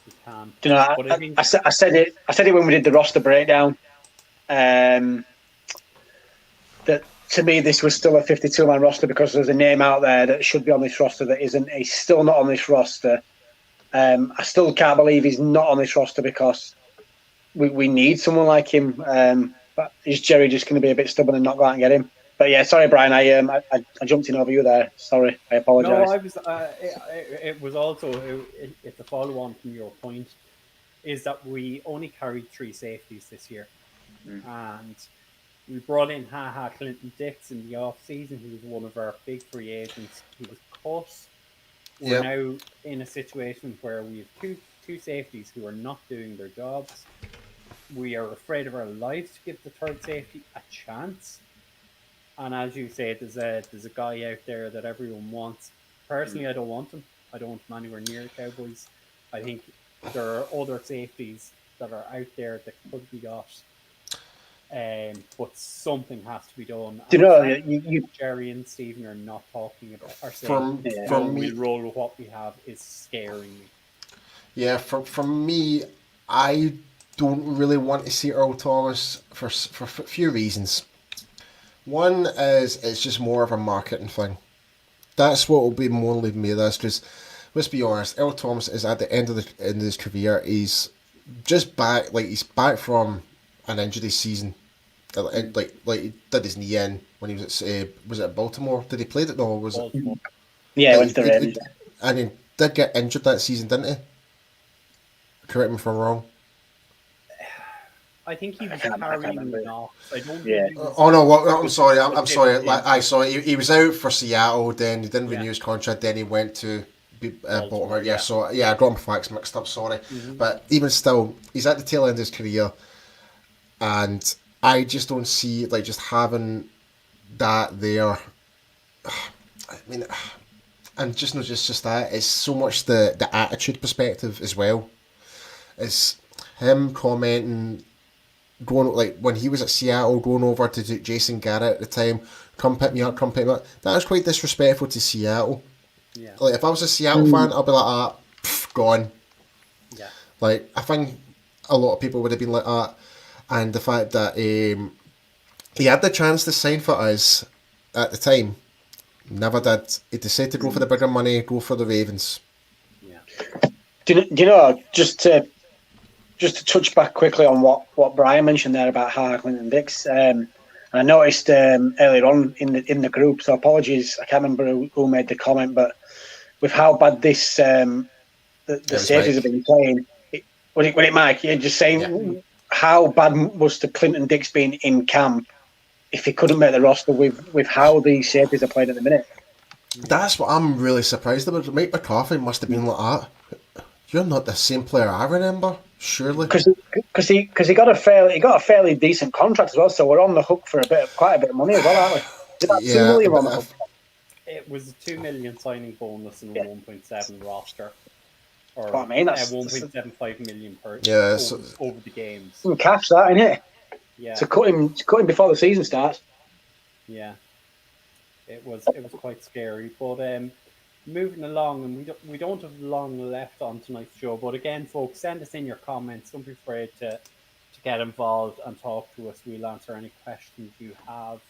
He can. Do you know? I said it. I said it when we did the roster breakdown. That to me, this was still a 52-man roster because there's a name out there that should be on this roster that isn't. He's still not on this roster. I still can't believe he's not on this roster because we need someone like him. But is Jerry just going to be a bit stubborn and not go out and get him? But yeah, sorry, Brian. I jumped in over you there. Sorry, I apologise. No, I was. It was also it's a follow on from your point. Is that we only carried 3 safeties this year, and we brought in Clinton Dix in the off season. He was one of our big free agents. He was cut. We're now in a situation where we have two safeties who are not doing their jobs. We are afraid of our lives to give the third safety a chance. And as you say, there's a guy out there that everyone wants. Personally, I don't want him. I don't want him anywhere near the Cowboys. I think there are other safeties that are out there that could be got. But something has to be done. Do you know, Jerry and Stephen are not talking about our safety. From me, we'll roll with what we have is scaring me. Yeah, from me, I don't really want to see Earl Thomas for a few reasons. One is it's just more of a marketing thing. That's what will be more leaving me this because let's be honest, Earl Thomas is at the end of his career. He's just back, he's back from an injury season. Like he did his knee in when he was at Baltimore? Did he play it? No, was Baltimore. it? Yeah, went to the Ravens. And he did get injured that season, didn't he? Correct me if I'm wrong. I think he was carrying the knocks. I don't. Yeah. Oh no! I'm sorry. I'm sorry. I saw it. He was out for Seattle. Then he didn't renew his contract. Then he went to Baltimore. Yeah. So I got my facts mixed up. Sorry, but even still, he's at the tail end of his career, and I just don't see just having that there. I mean, and just not just that. It's so much the attitude perspective as well. It's him commenting. Going when he was at Seattle, going over to Jason Garrett at the time, come pick me up. That was quite disrespectful to Seattle. Yeah. If I was a Seattle fan, I'd be like, gone. Yeah. I think a lot of people would have been like that, and the fact that he had the chance to sign for us at the time, never did. He decided to go for the bigger money, go for the Ravens. Yeah. Do you know just to touch back quickly on what Brian mentioned there about Harklin and Dix, and I noticed earlier on in the group, so apologies, I can't remember who made the comment, but with how bad this the safeties have been playing, was it Mike? You're just saying how bad was the Clinton Dix being in camp if he couldn't make the roster with how these safeties are playing at the minute? That's what I'm really surprised about. Mike McCarthy must have been like that. You're not the same player I remember, surely. Because he got a fairly decent contract as well, so we're on the hook for quite a bit of money as well, aren't we? Did that 2 million on the hook? It was a 2 million signing bonus and a 1.7 roster, or what I mean, that's 1.75 million per over the games. Some cash, that ain't it? Yeah. To cut him before the season starts. Yeah, it was quite scary, but moving along, and we don't have long left on tonight's show. But again, folks, send us in your comments. Don't be afraid to get involved and talk to us. We'll answer any questions you have.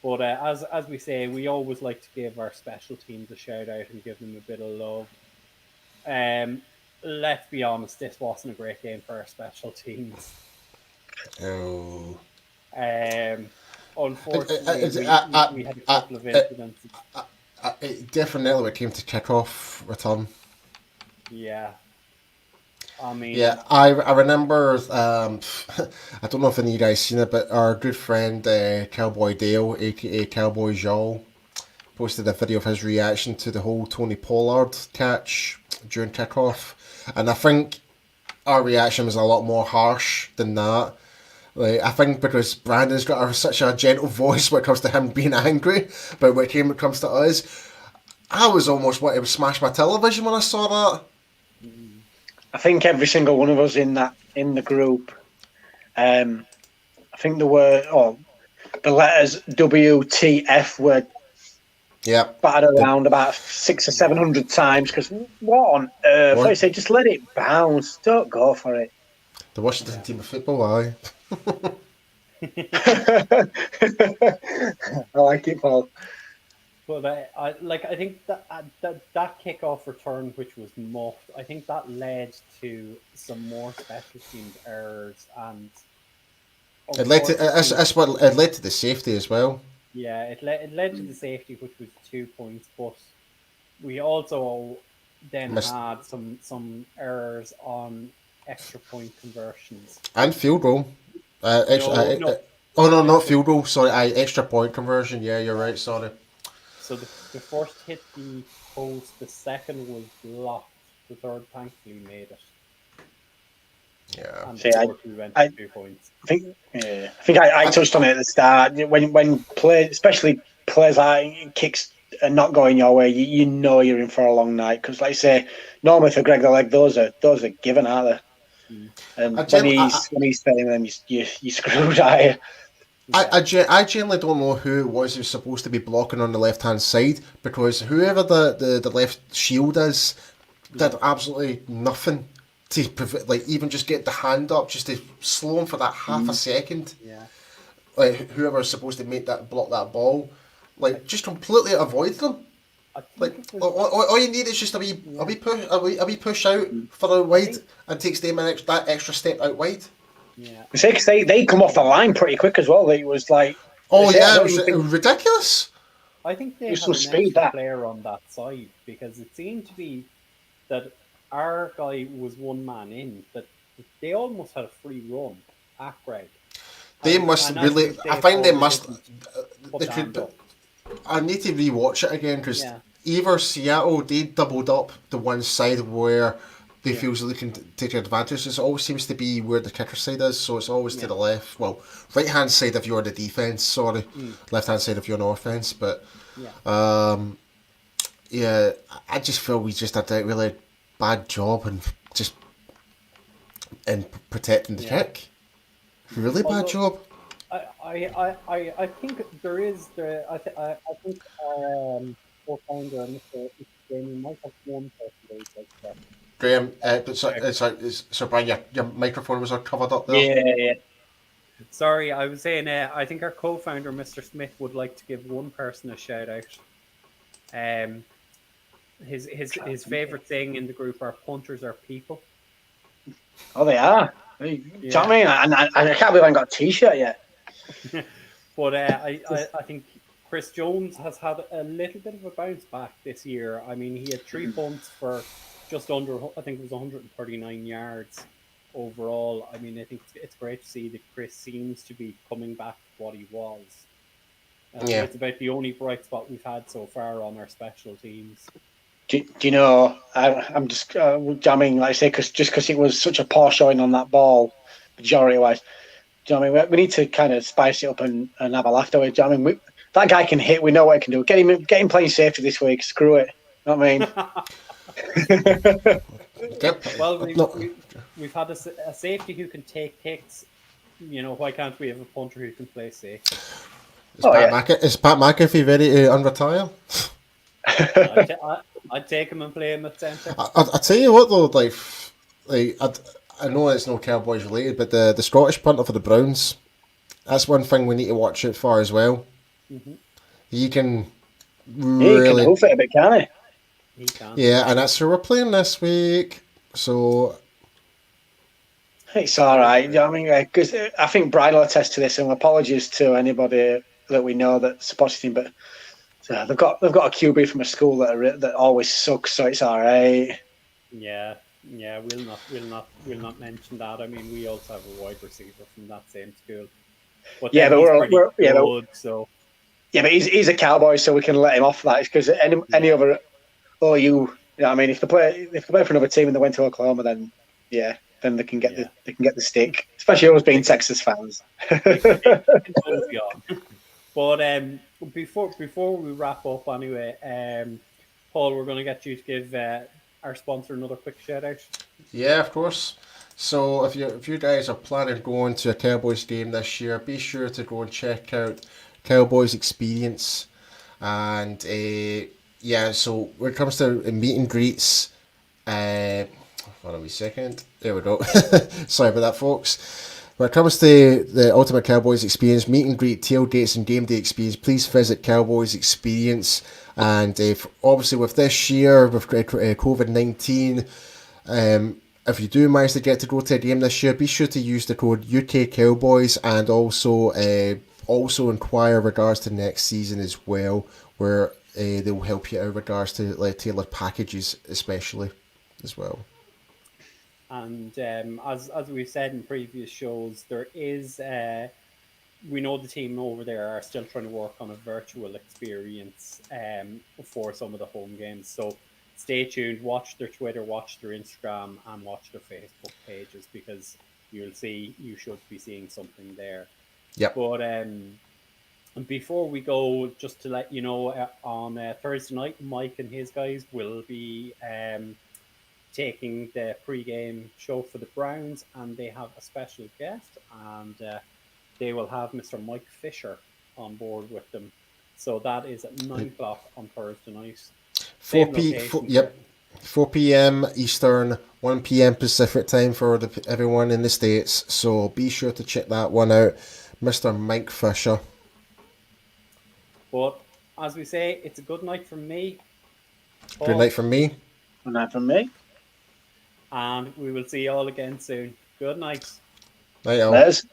But as we say, we always like to give our special teams a shout out and give them a bit of love. Let's be honest, this wasn't a great game for our special teams. Oh. Unfortunately, we had a couple of incidents. It definitely came to kick-off return. Yeah. I mean, Yeah, I remember. I don't know if any of you guys seen it, but our good friend Cowboy Dale, aka Cowboy Joel, posted a video of his reaction to the whole Tony Pollard catch during kickoff, and I think our reaction was a lot more harsh than that. Like, I think because Brandon's got such a gentle voice when it comes to him being angry, but when it comes to us, I was almost wanting to smash my television when I saw that. I think every single one of us in the group, I think there were the letters WTF were battered around about 600 or 700 times. Because what on earth? I say, just let it bounce. Don't go for it. The Washington team of football, aye. I like it, Paul. But I think that kickoff return, which was muffed, I think that led to some more special teams errors, and it led to the safety as well. Yeah, it led to the safety, which was 2 points, but we also then had some errors on extra point conversions and field goal. Not field goal. Sorry, extra point conversion. Yeah, you're right. Sorry. So the first hit the post, the second was blocked, the third thankfully made it. Yeah. And See, went to 2 points. I think I touched on it at the start. When especially players like kicks are not going your way, you know you're in for a long night. Because, like I say, normally for Greg the Leg, those are given, aren't they? And when he's failing them, you screwed, are you? I genuinely don't know who it was who's supposed to be blocking on the left hand side, because whoever the left shield is did absolutely nothing to even just get the hand up, just to slow him for that half a second. Yeah. Like whoever's supposed to block that ball, just completely avoid them. All you need is just a wee push out further wide and takes them that extra step out wide. Yeah, because they come off the line pretty quick as well. It was like, it was ridiculous. I think they had an speed extra player on that side, because it seemed to be that our guy was one man in, that they almost had a free run at Greg. They must really. I find they must. I need to rewatch it again, because either Seattle, they doubled up the one side where they feel they can take advantage. It always seems to be where the kicker side is, so it's always to the left. Well, right hand side if you're the defense, sorry, left hand side if you're an offense. But I just feel we just did a really bad job in protecting the kick. Really bad job. I think there is I think co-founder Mr. Jamie might have one person like that. Graham, so Brian, your microphone was covered up there. Yeah. Sorry, I was saying. I think our co-founder, Mr. Smith, would like to give one person a shout out. His favorite thing in the group are punters are people. Oh, they are. Do you know what I mean? I can't believe I haven't got a T-shirt yet. But I think Chris Jones has had a little bit of a bounce back this year. I mean, he had 3 punts for just under, I think it was 139 yards overall. I mean, I think it's great to see that Chris seems to be coming back to what he was. It's about the only bright spot we've had so far on our special teams. Do you know, I'm just jamming, like I say, because it was such a poor showing on that ball, majority-wise. Do you know what I mean? We need to kind of spice it up and have a laugh. Do you know what I mean? That guy can hit. We know what he can do. Get him playing safety this week. Screw it. You know what I mean? Well, we've had a safety who can take hits. You know, why can't we have a punter who can play safe? Is Pat McAfee ready to unretire? I'd take him and play him at centre. I tell you what though, I know it's no Cowboys related, but the Scottish punter for the Browns, that's one thing we need to watch out for as well. Mm-hmm. He can really... He can hoof it a bit, can he? He can. Yeah, and that's who we're playing this week. So... It's all right. I mean, because I think Brian will attest to this, and apologies to anybody that we know that supports him, but they've got a QB from a school that always sucks, so it's all right. Yeah, Yeah, we'll not mention that. I mean, we also have a wide receiver from that same school, but Yeah, then but he's pretty good. So but he's a Cowboy, so we can let him off that. Because any yeah, other I mean, if they play for another team and they went to Oklahoma, then yeah, then they can get yeah, the stick. Especially us being they can Texas fans. they can mosey on. But before we wrap up, anyway, Paul, we're going to get you to give our sponsor another quick shout out. Yeah, of course. So if you guys are planning on going to a Cowboys game this year, be sure to go and check out Cowboys Experience. And yeah, so when it comes to meet and greets, hold on a wee second. There we go. Sorry about that, folks. When it comes to the Ultimate Cowboys Experience, meet and greet, tailgates, and game day experience, please visit Cowboys Experience. And obviously, with this year, with COVID-19, if you do manage to get to go to a game this year, be sure to use the code UK Cowboys, and also inquire regards to next season as well, where they will help you out regards to tailored packages, especially as well. And as we've said in previous shows, there is we know the team over there are still trying to work on a virtual experience for some of the home games. So stay tuned, watch their Twitter, watch their Instagram, and watch their Facebook pages, because you should be seeing something there. Yep. But before we go, just to let you know, on Thursday night, Mike and his guys will be taking the pre-game show for the Browns, and they have a special guest, and they will have Mr. Mike Fisher on board with them. So that is at 9 o'clock on Thursday night. 4 p.m. Eastern, 1 p.m. Pacific time for everyone in the States. So be sure to check that one out. Mr. Mike Fisher. But as we say, it's a good night from me. Good night from me. Good night from me. And we will see you all again soon. Good night. Night, all. There's